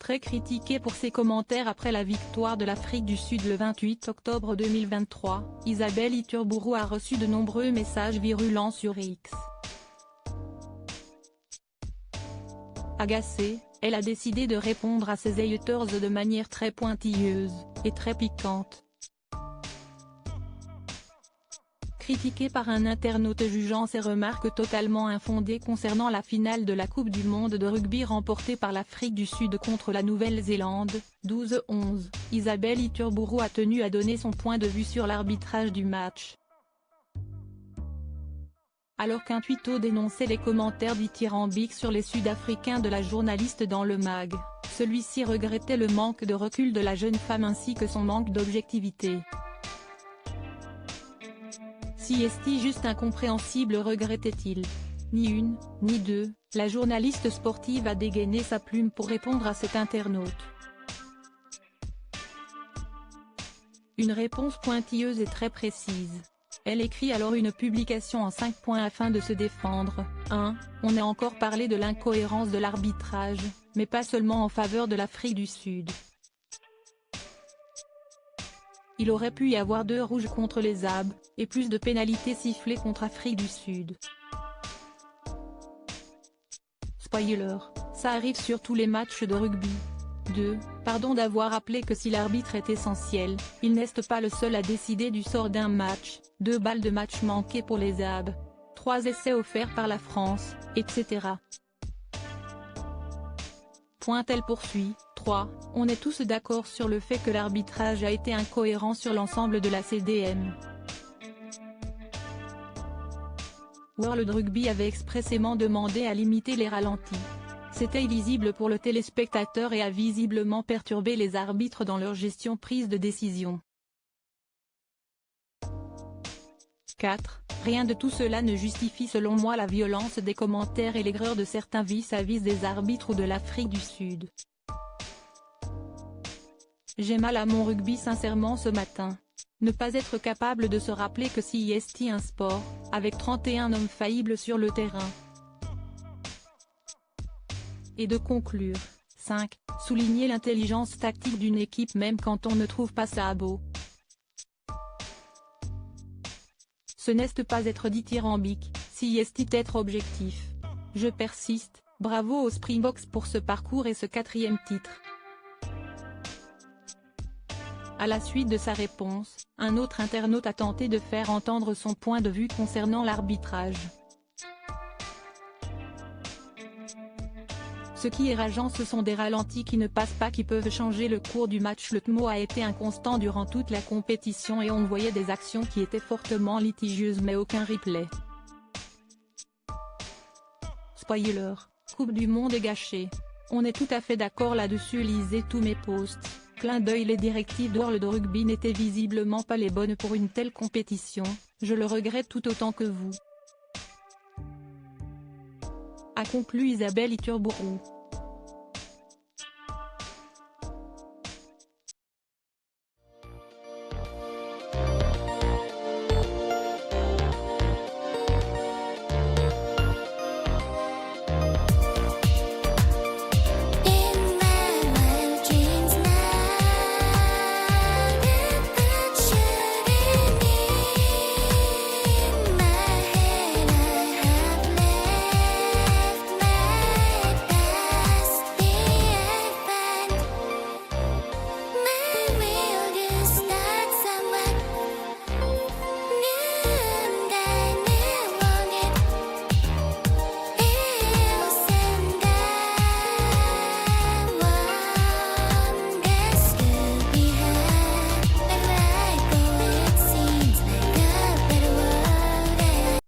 très critiquée pour ses commentaires après la victoire de l'Afrique du Sud le 28 octobre 2023, Isabelle Iturburu a reçu de nombreux messages virulents sur X. Agacée, elle a décidé de répondre à ses haters de manière très pointilleuse, et très piquante. Critiquée par un internaute jugeant ses remarques totalement infondées concernant la finale de la Coupe du monde de rugby remportée par l'Afrique du Sud contre la Nouvelle-Zélande, 12-11, Isabelle Iturburu a tenu à donner son point de vue sur l'arbitrage du match. Alors qu'un tweeto dénonçait les commentaires dithyrambiques sur les Sud-Africains de la journaliste dans le mag, celui-ci regrettait le manque de recul de la jeune femme ainsi que son manque d'objectivité. Si est-il juste incompréhensible, regrettait-il. Ni une, ni deux, la journaliste sportive a dégainé sa plume pour répondre à cet internaute. Une réponse pointilleuse et très précise. Elle écrit alors une publication en 5 points afin de se défendre. 1. On a encore parlé de l'incohérence de l'arbitrage, mais pas seulement en faveur de l'Afrique du Sud. Il aurait pu y avoir 2 rouges contre les Abs, et plus de pénalités sifflées contre Afrique du Sud. Spoiler, ça arrive sur tous les matchs de rugby. 2. Pardon d'avoir rappelé que si l'arbitre est essentiel, il n'est pas le seul à décider du sort d'un match. 2 balles de match manquées pour les Abs. 3 essais offerts par la France, etc. Elle poursuit. 3. On est tous d'accord sur le fait que l'arbitrage a été incohérent sur l'ensemble de la CDM. World Rugby avait expressément demandé à limiter les ralentis. C'était illisible pour le téléspectateur et a visiblement perturbé les arbitres dans leur gestion prise de décision. 4. Rien de tout cela ne justifie selon moi la violence des commentaires et l'aigreur de certains vis-à-vis des arbitres ou de l'Afrique du Sud. J'ai mal à mon rugby sincèrement ce matin. Ne pas être capable de se rappeler que si est un sport, avec 31 hommes faillibles sur le terrain. Et de conclure. 5. Souligner l'intelligence tactique d'une équipe même quand on ne trouve pas ça beau. Ce n'est pas être dithyrambique, si est être objectif. Je persiste, bravo aux Springboks pour ce parcours et ce 4e titre. À la suite de sa réponse, un autre internaute a tenté de faire entendre son point de vue concernant l'arbitrage. Ce qui est rageant, ce sont des ralentis qui ne passent pas, qui peuvent changer le cours du match. Le TMO a été inconstant durant toute la compétition et on voyait des actions qui étaient fortement litigieuses mais aucun replay. Spoiler, Coupe du monde est gâchée. On est tout à fait d'accord là-dessus, lisez tous mes posts. Clin d'œil, les directives de World Rugby n'étaient visiblement pas les bonnes pour une telle compétition, je le regrette tout autant que vous. A conclu Isabelle Iturburu.